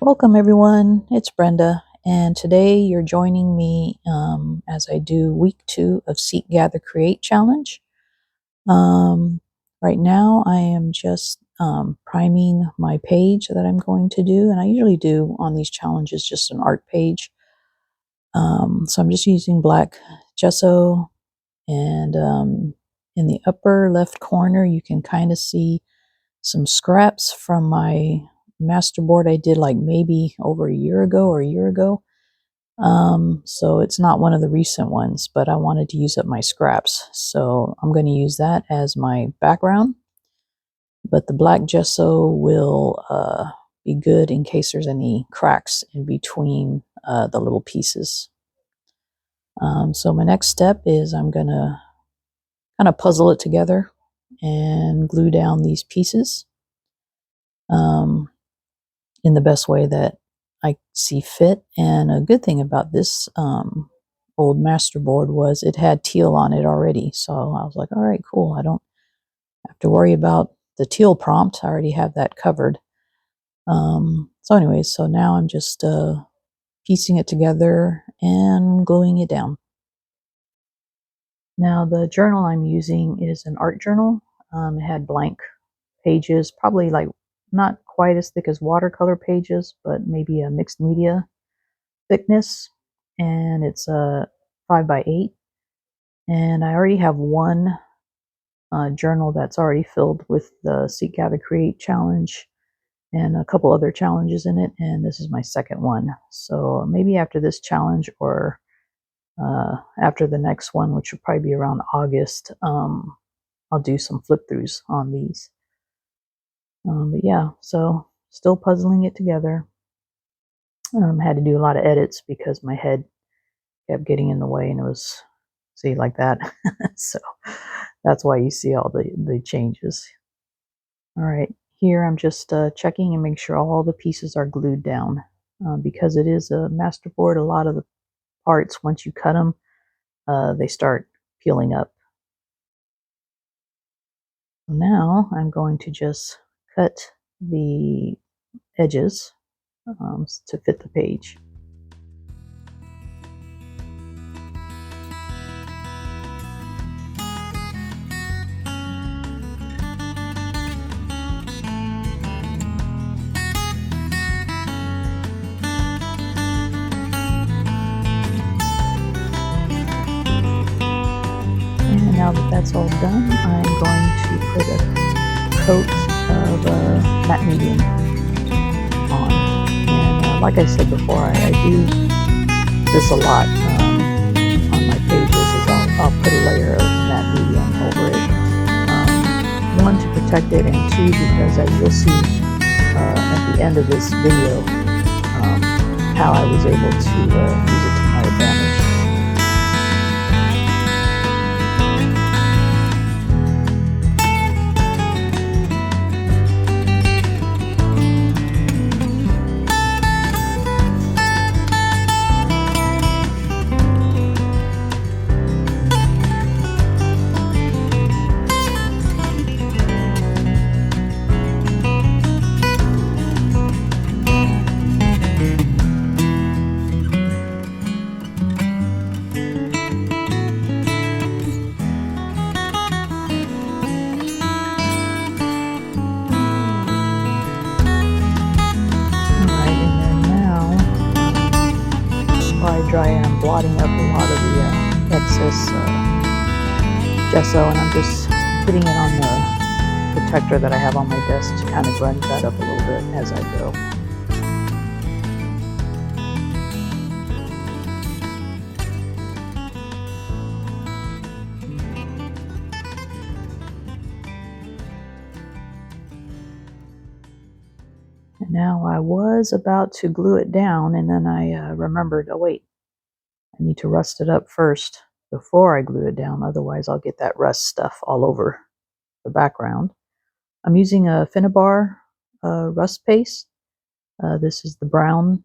Welcome everyone, it's Brenda, and today you're joining me as I do week 2 of Seek, Gather, Create challenge. Right now I am just priming my page that I'm going to do, and I usually do on these challenges just an art page. So I'm just using black gesso, and in the upper left corner you can kind of see some scraps from my masterboard I did like maybe over a year ago. So it's not one of the recent ones, but I wanted to use up my scraps. So I'm going to use that as my background. But the black gesso will be good in case there's any cracks in between the little pieces. So my next step is I'm going to kind of puzzle it together and glue down these pieces in the best way that I see fit. And a good thing about this old masterboard was it had teal on it already. So I was like, all right, cool. I don't have to worry about the teal prompt. I already have that covered. So anyways, so now I'm just piecing it together and gluing it down. Now the journal I'm using is an art journal. It had blank pages, probably like not quite as thick as watercolor pages, but maybe a mixed media thickness, and it's a 5x8. And I already have one journal that's already filled with the Seek, Gather, Create challenge and a couple other challenges in it, and this is my second one. So maybe after this challenge or after the next one, which will probably be around August, I'll do some flip throughs on these. But yeah, so still puzzling it together. Had to do a lot of edits because my head kept getting in the way, and it was, see, like that. So that's why you see all the changes. All right, here I'm just checking and make sure all the pieces are glued down. Because it is a masterboard, a lot of the parts, once you cut them, they start peeling up. Now I'm going to just cut the edges to fit the page. And now that that's all done, I'm going to put a coat of matte medium on. And like I said before, I do this a lot on my pages, is I'll put a layer of matte medium over it. One, to protect it, and two, because as you'll see at the end of this video, how I was able to use it to my advantage. Dry, and I'm blotting up a lot of the excess gesso, and I'm just putting it on the protector that I have on my desk to kind of grunge that up a little bit as I go. And now I was about to glue it down, and then I remembered, oh wait, I need to rust it up first before I glue it down, otherwise I'll get that rust stuff all over the background. I'm using a Finnabar rust paste. This is the brown,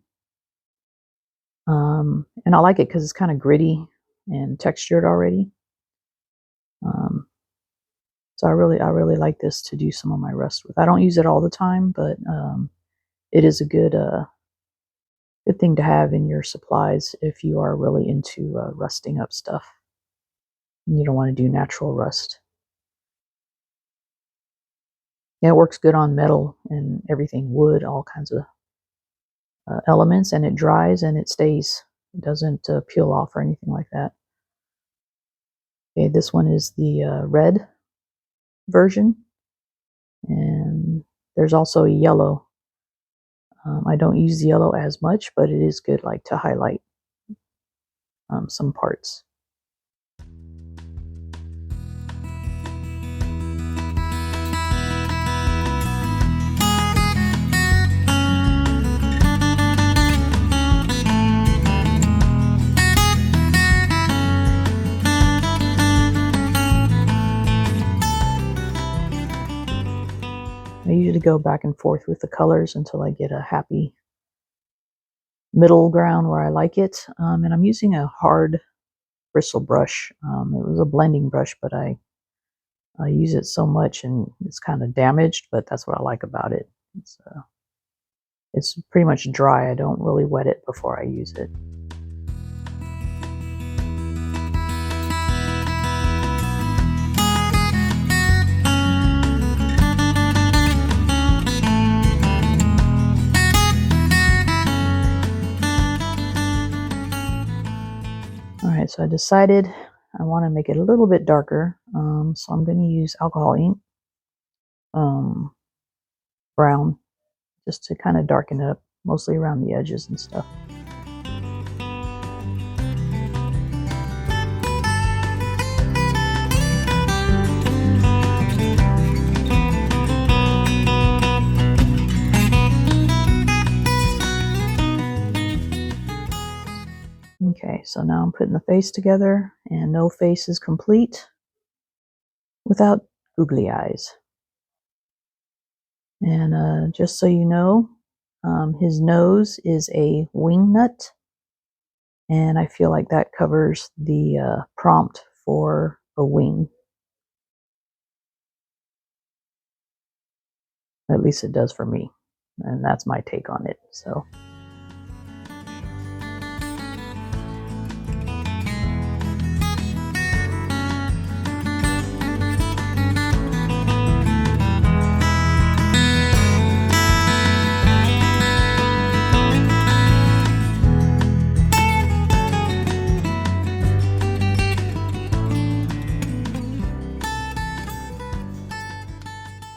and I like it because it's kind of gritty and textured already. So I really like this to do some of my rust with. I don't use it all the time, but it is a good Good thing to have in your supplies if you are really into rusting up stuff. You don't want to do natural rust. Yeah, it works good on metal and everything, wood, all kinds of elements, and it dries and it stays. It doesn't peel off or anything like that. Okay, this one is the red version, and there's also a yellow. I don't use yellow as much, but it is good, like to highlight some parts. I usually go back and forth with the colors until I get a happy middle ground where I like it. And I'm using a hard bristle brush. It was a blending brush, but I use it so much and it's kind of damaged, but that's what I like about it. It's pretty much dry. I don't really wet it before I use it. Alright, so I decided I want to make it a little bit darker, so I'm going to use alcohol ink, brown, just to kind of darken it up, mostly around the edges and stuff. Okay, so now I'm putting the face together, and no face is complete without googly eyes. And just so you know, his nose is a wing nut, and I feel like that covers the prompt for a wing. At least it does for me, and that's my take on it. So.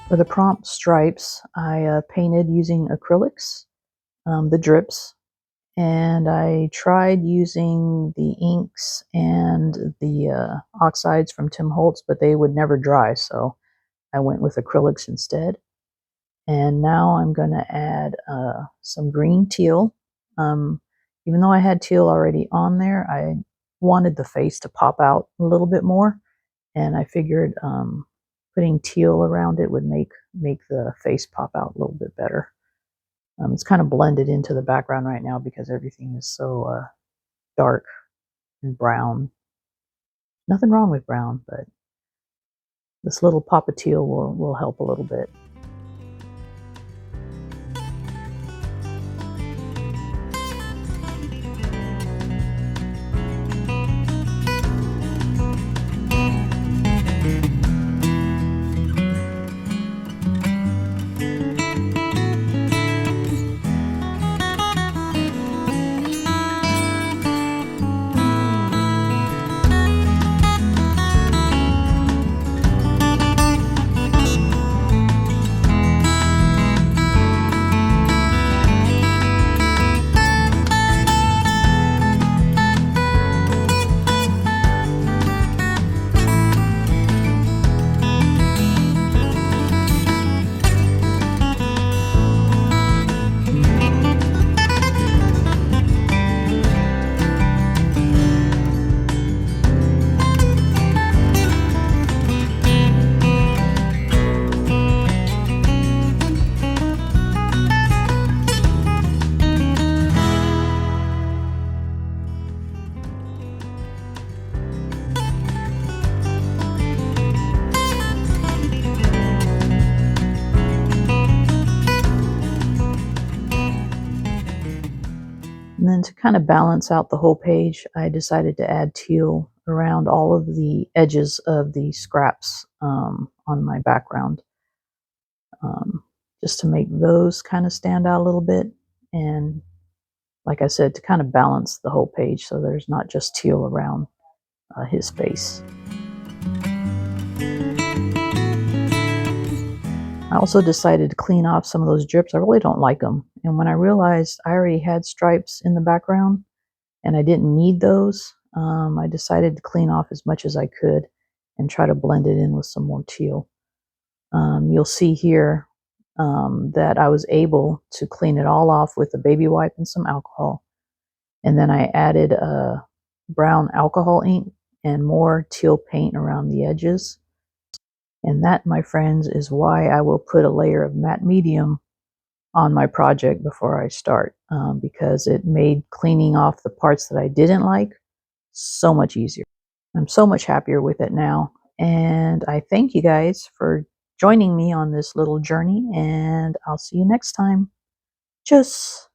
For the prompt stripes, I painted using acrylics, the drips, and I tried using the inks and the oxides from Tim Holtz, but they would never dry, so I went with acrylics instead. And now I'm going to add some green teal. Even though I had teal already on there, I wanted the face to pop out a little bit more, and I figured putting teal around it would make the face pop out a little bit better. It's kind of blended into the background right now because everything is so dark and brown. Nothing wrong with brown, but this little pop of teal will help a little bit. to kind of balance out the whole page, I decided to add teal around all of the edges of the scraps on my background, just to make those kind of stand out a little bit. And like I said, to kind of balance the whole page so there's not just teal around his face. I also decided to clean off some of those drips. I really don't like them. And when I realized I already had stripes in the background and I didn't need those, I decided to clean off as much as I could and try to blend it in with some more teal. You'll see here that I was able to clean it all off with a baby wipe and some alcohol. And then I added a brown alcohol ink and more teal paint around the edges. And that, my friends, is why I will put a layer of matte medium on my project before I start, because it made cleaning off the parts that I didn't like so much easier. I'm so much happier with it now. And I thank you guys for joining me on this little journey, and I'll see you next time. Tschüss.